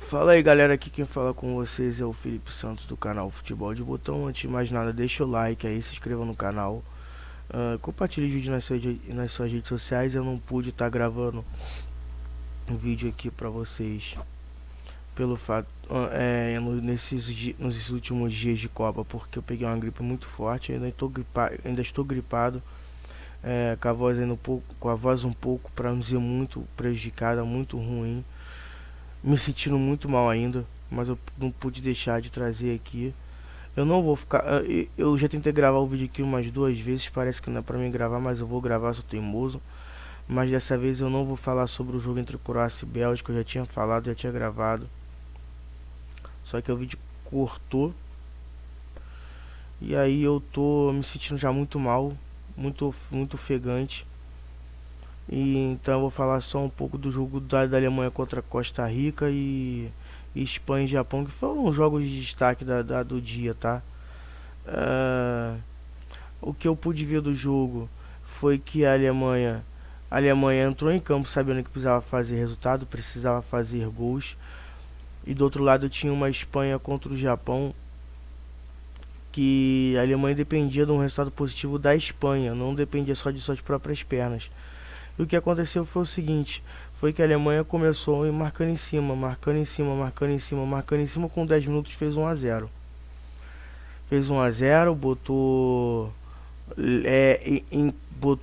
Fala aí galera, aqui quem fala com vocês é o Felipe Santos do canal Futebol de Botão. Antes de mais nada, deixa o like aí, se inscreva no canal, compartilhe o vídeo nas suas redes sociais. Eu não pude estar gravando um vídeo aqui pra vocês pelo fato, nesses últimos dias de Copa, porque eu peguei uma gripe muito forte. Ainda estou gripado, com a voz um pouco, para não dizer muito prejudicada, muito ruim, me sentindo muito mal ainda, mas eu não pude deixar de trazer aqui. Eu não vou ficar. Eu já tentei gravar o vídeo aqui umas 2 vezes, parece que não é pra mim gravar, mas eu vou gravar, sou teimoso. Mas dessa vez eu não vou falar sobre o jogo entre Croácia e Bélgica, eu já tinha falado, já tinha gravado. Só que o vídeo cortou. E aí eu tô me sentindo já muito mal, muito ofegante. E então eu vou falar só um pouco do jogo da Alemanha contra Costa Rica e Espanha e Japão, que foram os jogos de destaque do dia, tá? O que eu pude ver do jogo foi que a Alemanha entrou em campo sabendo que precisava fazer resultado, precisava fazer gols. E do outro lado tinha uma Espanha contra o Japão, que a Alemanha dependia de um resultado positivo da Espanha, não dependia só de suas próprias pernas. E o que aconteceu foi o seguinte, foi que a Alemanha começou marcando em cima, com 10 minutos fez 1 a 0. Fez 1 a 0, botou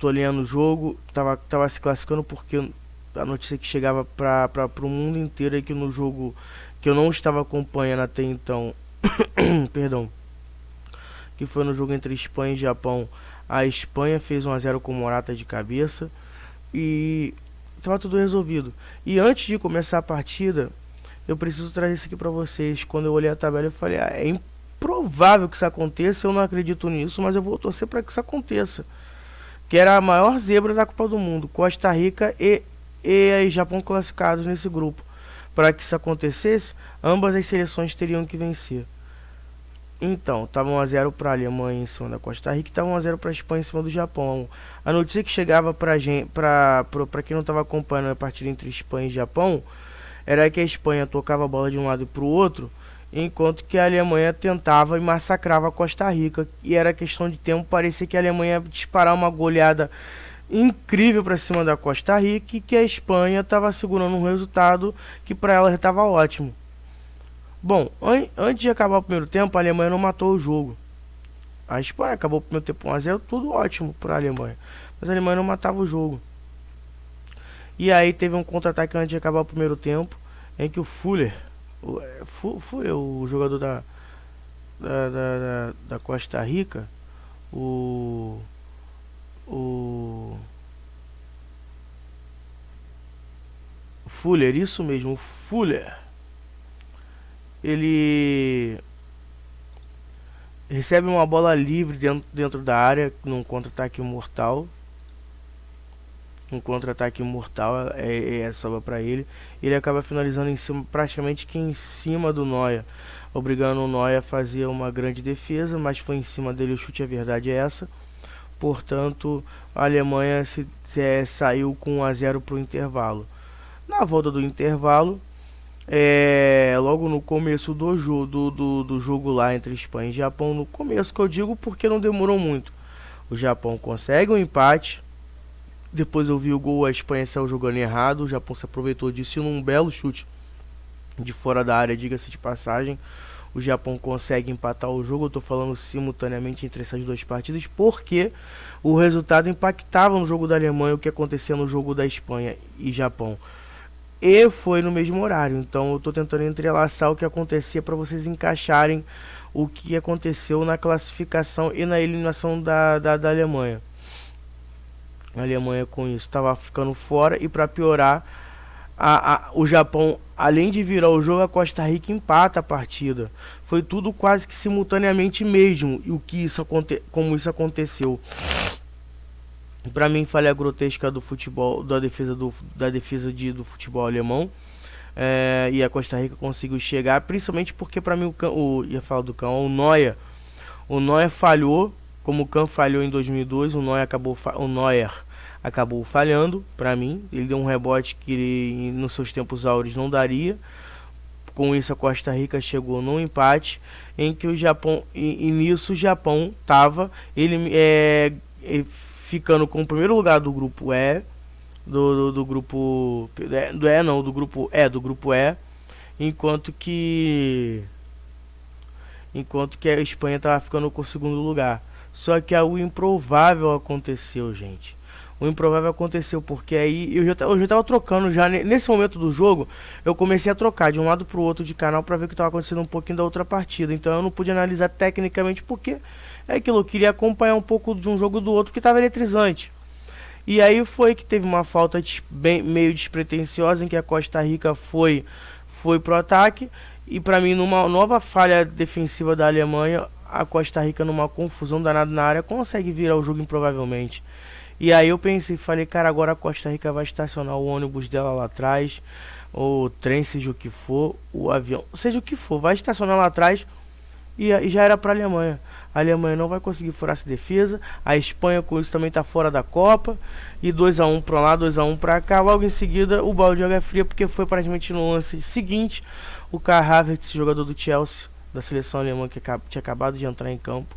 a linha no jogo, tava se classificando, porque a notícia que chegava para o mundo inteiro é que no jogo que eu não estava acompanhando até então, perdão, que foi no jogo entre Espanha e Japão, a Espanha fez 1 a 0 com Morata de cabeça e estava tudo resolvido. E antes de começar a partida, eu preciso trazer isso aqui para vocês. Quando eu olhei a tabela, eu falei: é improvável que isso aconteça, eu não acredito nisso, mas eu vou torcer para que isso aconteça. Que era a maior zebra da Copa do Mundo, Costa Rica e Japão classificados nesse grupo. Para que isso acontecesse, ambas as seleções teriam que vencer. Então, estava 1 a 0 para a Alemanha em cima da Costa Rica, e estava 1 a 0 para a Espanha em cima do Japão. A notícia que chegava para quem não estava acompanhando a partida entre Espanha e Japão era que a Espanha tocava a bola de um lado e para o outro, enquanto que a Alemanha tentava e massacrava a Costa Rica. E era questão de tempo, parecia que a Alemanha ia disparar uma goleada incrível para cima da Costa Rica, e que a Espanha estava segurando um resultado que para ela estava ótimo. Bom, antes de acabar o primeiro tempo, a Alemanha não matou o jogo. A Espanha acabou o primeiro tempo 1 a 0, tudo ótimo para a Alemanha, mas a Alemanha não matava o jogo. E aí teve um contra-ataque antes de acabar o primeiro tempo, em que o Fuller, o jogador da Costa Rica, o Fuller, isso mesmo, o Fuller, ele recebe uma bola livre dentro da área num contra-ataque mortal. Sobra para ele. Ele acaba finalizando em cima, praticamente que em cima do Neuer, obrigando o Neuer a fazer uma grande defesa, mas foi em cima dele o chute, a verdade é essa. Portanto, a Alemanha saiu com 1 a 0 para o intervalo. Na volta do intervalo, logo no começo do jogo lá entre Espanha e Japão, no começo que eu digo porque não demorou muito, o Japão consegue um empate. Depois eu vi o gol, a Espanha saiu jogando errado, o Japão se aproveitou disso e num belo chute de fora da área, diga-se de passagem, o Japão consegue empatar o jogo. Eu tô falando simultaneamente entre essas duas partidas porque o resultado impactava no jogo da Alemanha o que acontecia no jogo da Espanha e Japão. E foi no mesmo horário, então eu tô tentando entrelaçar o que acontecia para vocês encaixarem o que aconteceu na classificação e na eliminação da Alemanha. A Alemanha com isso estava ficando fora, e para piorar, o Japão, além de virar o jogo, a Costa Rica empata a partida. Foi tudo quase que simultaneamente mesmo, e como isso aconteceu. Para mim, falha grotesca do futebol, da defesa do futebol alemão. E a Costa Rica conseguiu chegar, principalmente porque para mim o Neuer falhou, como o Kahn falhou em 2002. O Neuer acabou falhando, para mim. Ele deu um rebote que ele, nos seus tempos áureos, não daria. Com isso a Costa Rica chegou num empate em que o Japão e nisso o Japão estava ficando com o primeiro lugar do grupo E, do grupo do grupo E, enquanto que a Espanha estava ficando com o segundo lugar. Só que o improvável aconteceu, gente. O improvável aconteceu porque aí eu já tava trocando já nesse momento do jogo. Eu comecei a trocar de um lado pro outro de canal para ver o que estava acontecendo um pouquinho da outra partida. Então eu não pude analisar tecnicamente porque é aquilo, eu queria acompanhar um pouco de um jogo do outro que estava eletrizante. E aí foi que teve uma falta meio despretensiosa em que a Costa Rica foi pro ataque. E para mim, numa nova falha defensiva da Alemanha, a Costa Rica, numa confusão danada na área, consegue virar o jogo improvavelmente. E aí eu pensei, falei, cara, agora a Costa Rica vai estacionar o ônibus dela lá atrás, o trem, seja o que for, o avião, seja o que for, vai estacionar lá atrás e já era para a Alemanha. A Alemanha não vai conseguir furar essa defesa. A Espanha com isso também está fora da Copa. E 2-1 para lá, 2-1 para cá. Logo em seguida o balde de água fria, porque foi praticamente no lance seguinte o Kai Havertz, jogador do Chelsea, da seleção alemã, que tinha acabado de entrar em campo,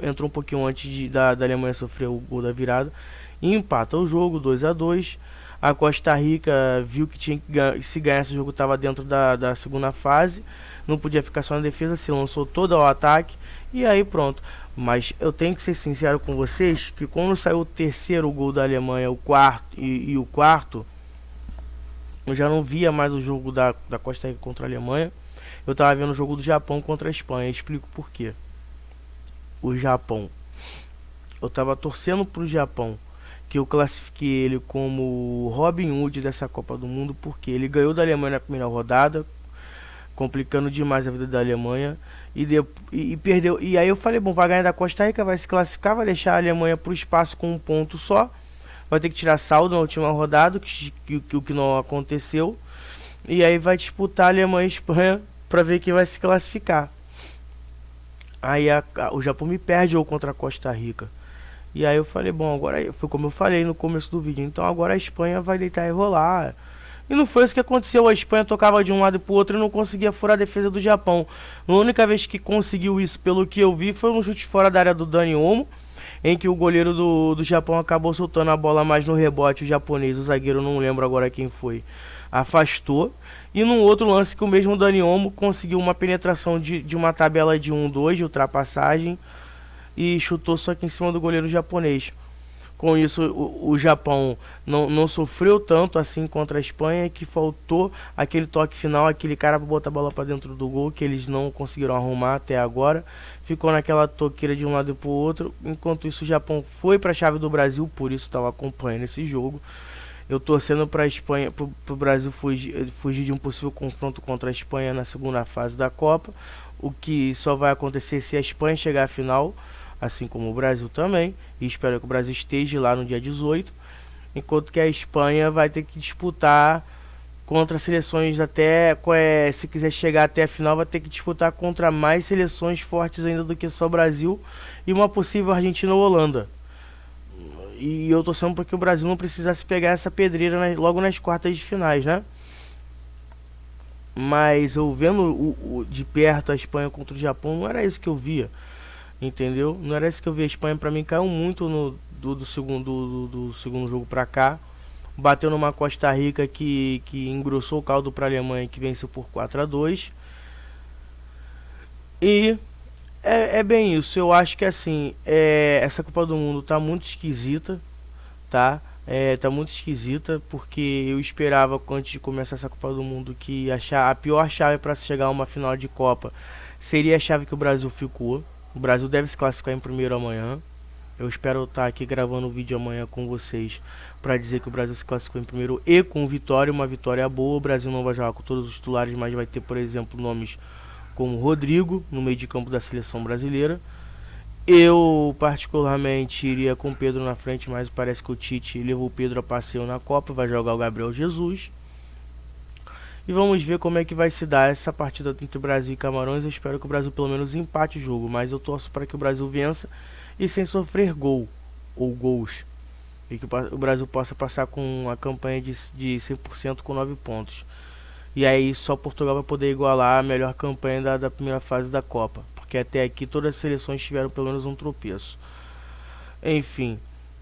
entrou um pouquinho antes da Alemanha sofrer o gol da virada, e empata o jogo 2-2. A Costa Rica viu que tinha que se ganhar esse jogo, estava dentro da segunda fase, não podia ficar só na defesa, se lançou todo ao ataque, e aí pronto. Mas eu tenho que ser sincero com vocês, que quando saiu o terceiro gol da Alemanha, o quarto e o quarto, eu já não via mais o jogo da Costa Rica contra a Alemanha. Eu estava vendo o jogo do Japão contra a Espanha. Explico por quê. O Japão, eu estava torcendo pro Japão, que eu classifiquei ele como o Robin Hood dessa Copa do Mundo, porque ele ganhou da Alemanha na primeira rodada, complicando demais a vida da Alemanha, e perdeu. E aí eu falei, bom, vai ganhar da Costa Rica, vai se classificar, vai deixar a Alemanha pro espaço com um ponto só, vai ter que tirar saldo na última rodada, o que não aconteceu, e aí vai disputar a Alemanha e Espanha para ver quem vai se classificar. Aí o Japão me perde ou contra a Costa Rica. E aí eu falei, bom, agora foi como eu falei no começo do vídeo, então agora a Espanha vai deitar e rolar. E não foi isso que aconteceu, a Espanha tocava de um lado e pro outro e não conseguia furar a defesa do Japão. A única vez que conseguiu isso, pelo que eu vi, foi um chute fora da área do Dani Olmo, em que o goleiro do Japão acabou soltando a bola mais no rebote, o japonês, o zagueiro, não lembro agora quem foi, afastou. E num outro lance que o mesmo Dani Olmo conseguiu uma penetração de uma tabela de 1-2 de ultrapassagem e chutou só que em cima do goleiro japonês. Com isso o Japão não sofreu tanto assim contra a Espanha, que faltou aquele toque final, aquele cara para botar a bola para dentro do gol, que eles não conseguiram arrumar até agora. Ficou naquela toqueira de um lado e pro outro. Enquanto isso o Japão foi para a chave do Brasil, por isso estava acompanhando esse jogo. Eu torcendo para a Espanha, pro Brasil fugir de um possível confronto contra a Espanha na segunda fase da Copa, o que só vai acontecer se a Espanha chegar à final, assim como o Brasil também, e espero que o Brasil esteja lá no dia 18, enquanto que a Espanha vai ter que disputar contra seleções se quiser chegar até a final, vai ter que disputar contra mais seleções fortes ainda do que só o Brasil e uma possível Argentina ou Holanda. E eu tô torcendo para que o Brasil não precisasse pegar essa pedreira logo nas quartas de finais, né? Mas eu vendo de perto a Espanha contra o Japão, não era isso que eu via, entendeu? Não era isso que eu via. A Espanha para mim caiu muito do segundo jogo para cá. Bateu numa Costa Rica que engrossou o caldo para a Alemanha, que venceu por 4-2. E é bem isso. Eu acho que assim, essa Copa do Mundo tá muito esquisita, tá? Tá muito esquisita, porque eu esperava antes de começar essa Copa do Mundo que a pior chave para chegar a uma final de Copa seria a chave que o Brasil ficou. O Brasil deve se classificar em primeiro amanhã. Eu espero estar aqui gravando o vídeo amanhã com vocês para dizer que o Brasil se classificou em primeiro e com vitória, uma vitória boa. O Brasil não vai jogar com todos os titulares, mas vai ter, por exemplo, nomes como Rodrigo no meio de campo da seleção brasileira. Eu particularmente iria com o Pedro na frente, mas parece que o Tite levou o Pedro a passeio na Copa, vai jogar o Gabriel Jesus. E vamos ver como é que vai se dar essa partida entre Brasil e Camarões. Eu espero que o Brasil pelo menos empate o jogo, mas eu torço para que o Brasil vença e sem sofrer gol ou gols, e que o Brasil possa passar com uma campanha de 100% com 9 pontos. E aí só Portugal vai poder igualar a melhor campanha da primeira fase da Copa, porque até aqui todas as seleções tiveram pelo menos um tropeço. Enfim,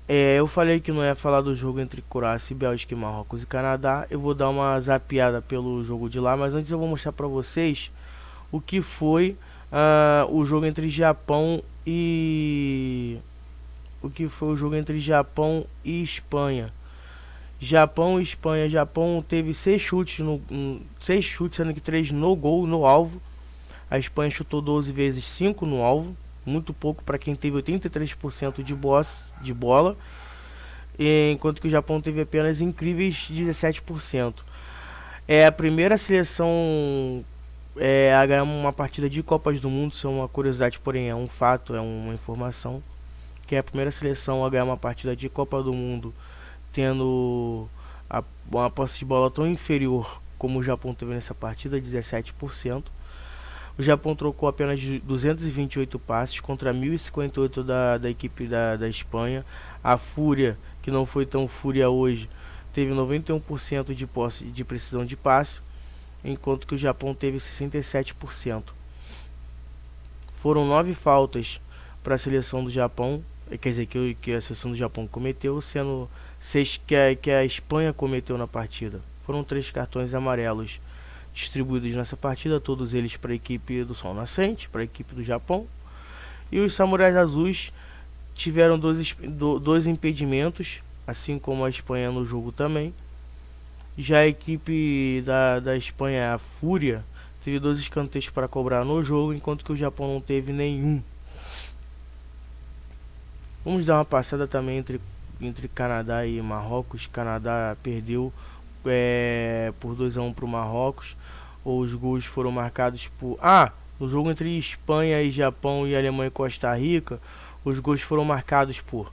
eu falei que não ia falar do jogo entre Croácia e Bélgica e Marrocos e Canadá. Eu vou dar uma zapeada pelo jogo de lá, mas antes eu vou mostrar pra vocês o que foi o jogo entre Japão e Espanha. Japão e Espanha. Japão teve 6 chutes, 6 chutes, sendo que 3 no gol, no alvo. A Espanha chutou 12 vezes, 5 no alvo. Muito pouco para quem teve 83% de bola. Enquanto que o Japão teve apenas incríveis 17%. É a primeira seleção a ganhar uma partida de Copas do Mundo. Isso é uma curiosidade, porém é um fato, é uma informação. Que é a primeira seleção a ganhar uma partida de Copa do Mundo tendo uma posse de bola tão inferior como o Japão teve nessa partida, 17%. O Japão trocou apenas 228 passes contra 1058 da equipe da Espanha. A Fúria, que não foi tão fúria hoje, teve 91% de posse de precisão de passe, enquanto que o Japão teve 67%. Foram 9 faltas para a seleção do Japão, quer dizer, que a seleção do Japão cometeu, sendo 6 que a Espanha cometeu na partida. Foram 3 cartões amarelos distribuídos nessa partida, todos eles para a equipe do Sol Nascente, para a equipe do Japão. E os Samurais Azuis tiveram dois impedimentos, assim como a Espanha no jogo também. Já a equipe da Espanha, a Fúria, teve 2 escanteios para cobrar no jogo, enquanto que o Japão não teve nenhum. Vamos dar uma passada também entre Canadá e Marrocos. Canadá perdeu por 2-1 para o Marrocos. Os gols foram marcados por... no jogo entre Espanha e Japão e Alemanha e Costa Rica, os gols foram marcados por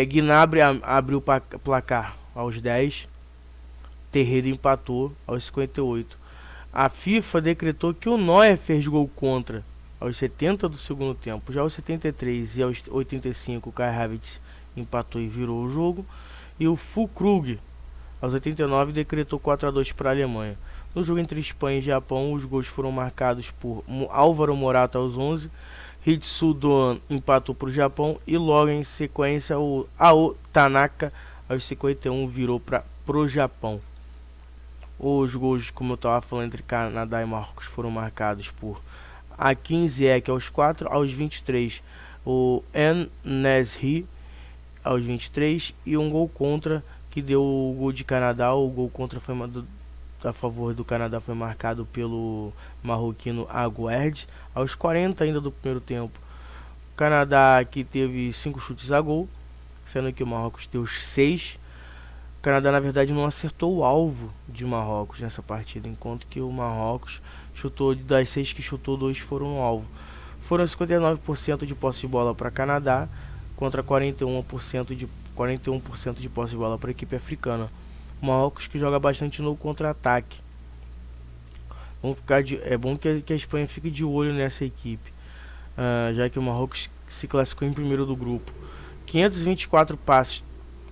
Gnabry abriu o placar aos 10, Terreira empatou aos 58. A FIFA decretou que o Neuer fez gol contra aos 70 do segundo tempo. Já aos 73 e aos 85 o Kai Havertz empatou e virou o jogo. E o Füllkrug aos 89 decretou 4-2 para a Alemanha. No jogo entre Espanha e Japão, os gols foram marcados por Álvaro Morata aos 11, Hitsu Doan empatou para o Japão e logo em sequência o Ao Tanaka aos 51 virou para o Japão. Os gols, como eu estava falando, entre Canadá e Marrocos foram marcados por Akin Ziyech aos 4, aos 23 o En-Nesyri aos 23 e um gol contra que deu o gol de Canadá. O gol contra foi a favor do Canadá, foi marcado pelo marroquino Aguerd aos 40 ainda do primeiro tempo. O Canadá que teve 5 chutes a gol, sendo que o Marrocos deu 6. O Canadá na verdade não acertou o alvo de Marrocos nessa partida, enquanto que o Marrocos chutou, das 6 que chutou, 2 foram no alvo. Foram 59% de posse de bola para Canadá contra 41% de posse de bola para a equipe africana. O Marrocos que joga bastante no contra-ataque. É bom que a Espanha fique de olho nessa equipe, já que o Marrocos se classificou em primeiro do grupo. 524 passes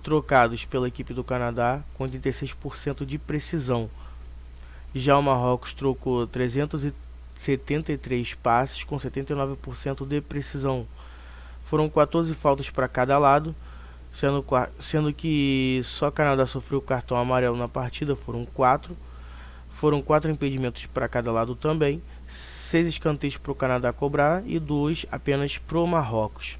trocados pela equipe do Canadá com 86% de precisão. Já o Marrocos trocou 373 passes com 79% de precisão. Foram 14 faltas para cada lado, sendo que só Canadá sofreu cartão amarelo na partida, foram 4. Foram 4 impedimentos para cada lado também, 6 escanteios para o Canadá cobrar e 2 apenas para o Marrocos.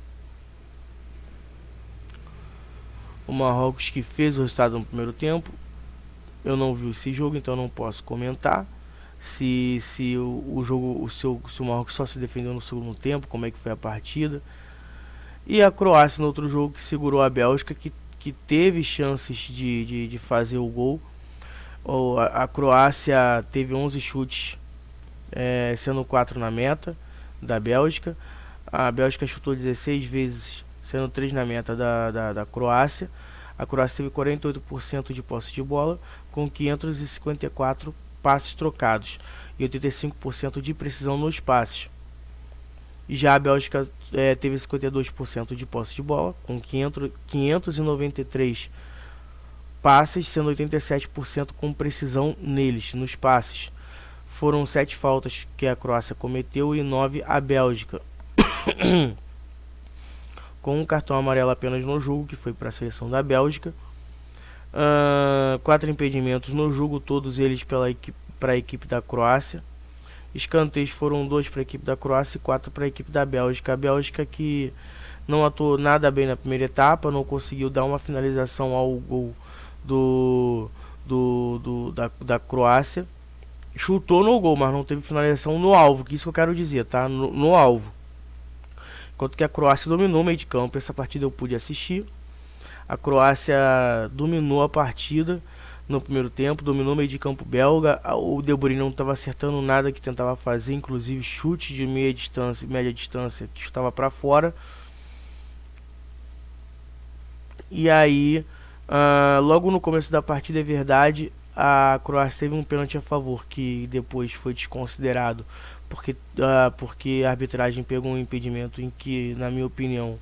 O Marrocos que fez o resultado no primeiro tempo. Eu não vi esse jogo, então não posso comentar se o Marrocos só se defendeu no segundo tempo, como é que foi a partida. E a Croácia no outro jogo que segurou a Bélgica, que teve chances de fazer o gol. A Croácia teve 11 chutes, sendo 4 na meta da Bélgica. A Bélgica chutou 16 vezes, sendo 3 na meta da Croácia. A Croácia teve 48% de posse de bola, com 554 passes trocados e 85% de precisão nos passes. E já a Bélgica teve 52% de posse de bola, com 593 passes, sendo 87% com precisão neles, nos passes. Foram 7 faltas que a Croácia cometeu e 9 a Bélgica. Com um cartão amarelo apenas no jogo, que foi para a seleção da Bélgica. 4 impedimentos no jogo, todos eles para a equipe da Croácia. Escanteios foram 2 para a equipe da Croácia e 4 para a equipe da Bélgica. A Bélgica que não atuou nada bem na primeira etapa, não conseguiu dar uma finalização ao gol da Croácia. Chutou no gol, mas não teve finalização no alvo, que isso que eu quero dizer, tá? No alvo. Enquanto que a Croácia dominou o meio de campo, essa partida eu pude assistir. A Croácia dominou a partida no primeiro tempo, dominou o meio de campo belga. O De Bruyne não estava acertando nada que tentava fazer, inclusive chute de média distância que estava para fora. E aí, logo no começo da partida, é verdade, a Croácia teve um pênalti a favor, que depois foi desconsiderado, porque a arbitragem pegou um impedimento em que, na minha opinião,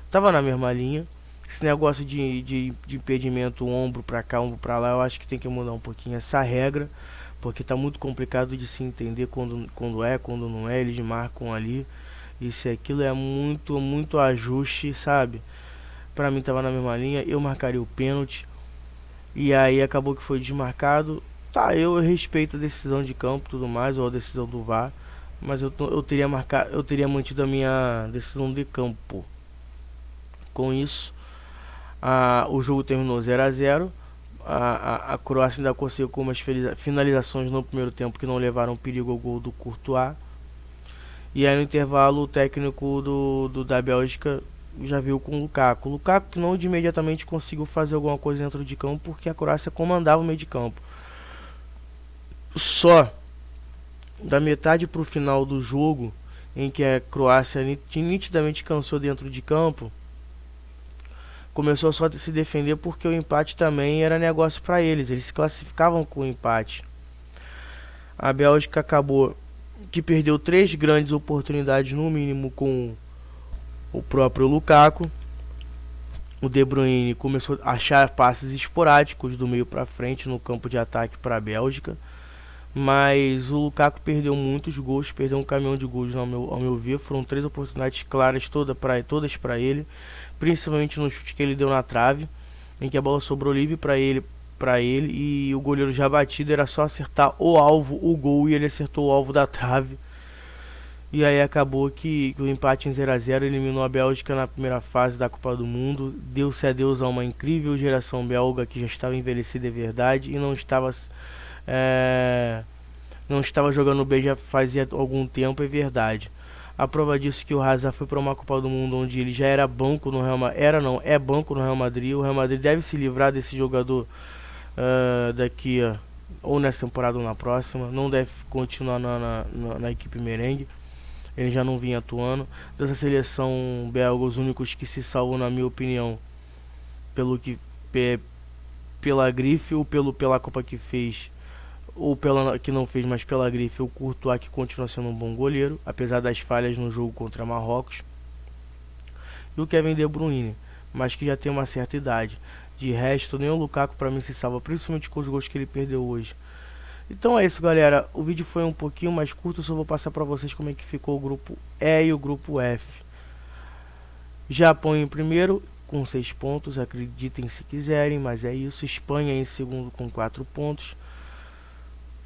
estava na mesma linha. Esse negócio de impedimento, ombro pra cá, ombro pra lá, eu acho que tem que mudar um pouquinho essa regra, porque tá muito complicado de se entender quando é, quando não é. Eles marcam ali, isso e aquilo, é muito ajuste, sabe? Pra mim tava na mesma linha, eu marcaria o pênalti, e aí acabou que foi desmarcado. Tá, eu respeito a decisão de campo e tudo mais, ou a decisão do VAR, mas eu teria mantido a minha decisão de campo. Com isso, o jogo terminou 0 a 0. A Croácia ainda conseguiu com umas finalizações no primeiro tempo que não levaram perigo ao gol do Courtois. E aí no intervalo o técnico da Bélgica já viu com o Lukaku. O Lukaku que não de imediatamente conseguiu fazer alguma coisa dentro de campo, porque a Croácia comandava o meio de campo. Só da metade para o final do jogo, em que a Croácia nitidamente cansou dentro de campo, começou só a se defender, porque o empate também era negócio para eles. Eles se classificavam com o empate. A Bélgica acabou que perdeu 3 grandes oportunidades no mínimo com o próprio Lukaku. O De Bruyne começou a achar passes esporádicos do meio para frente no campo de ataque para a Bélgica, mas o Lukaku perdeu muitos gols, perdeu um caminhão de gols ao meu ver. Foram 3 oportunidades claras, todas para ele, principalmente no chute que ele deu na trave, em que a bola sobrou livre para ele e o goleiro já batido, era só acertar o alvo, o gol, e ele acertou o alvo da trave. E aí acabou que o empate em 0 a 0 eliminou a Bélgica na primeira fase da Copa do Mundo. Deu-se adeus a uma incrível geração belga que já estava envelhecida, é verdade, e não estava jogando bem já fazia algum tempo, é verdade. A prova disso é que o Hazard foi para uma Copa do Mundo onde ele já era banco no Real Madrid. É banco no Real Madrid. O Real Madrid deve se livrar desse jogador daqui ou nessa temporada ou na próxima. Não deve continuar na equipe merengue. Ele já não vinha atuando. Dessa seleção belga, os únicos que se salvam, na minha opinião, pela grife ou pela Copa que fez, ou pela que não fez, mas pela grife, o Courtois, que continua sendo um bom goleiro, apesar das falhas no jogo contra Marrocos, e o Kevin De Bruyne, mas que já tem uma certa idade. De resto, nem o Lukaku para mim se salva, principalmente com os gols que ele perdeu hoje. Então é isso, galera. O vídeo foi um pouquinho mais curto, só vou passar para vocês como é que ficou o grupo E e o grupo F. Japão em primeiro com 6 pontos, acreditem se quiserem, mas é isso. Espanha em segundo com 4 pontos.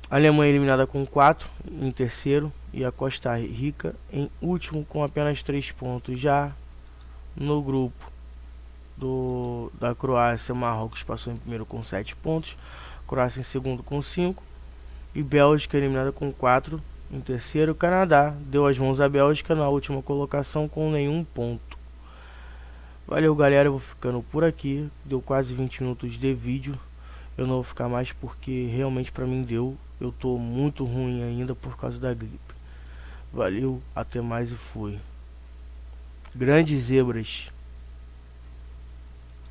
Alemanha eliminada com 4 em terceiro, e a Costa Rica em último com apenas 3 pontos. Já no grupo da Croácia, Marrocos passou em primeiro com 7 pontos, Croácia em segundo com 5, e Bélgica eliminada com 4 em terceiro. Canadá deu as mãos à Bélgica na última colocação com nenhum ponto. Valeu, galera, eu vou ficando por aqui. Deu quase 20 minutos de vídeo. Eu não vou ficar mais porque realmente pra mim deu. Eu tô muito ruim ainda por causa da gripe. Valeu, até mais e fui. Grandes zebras.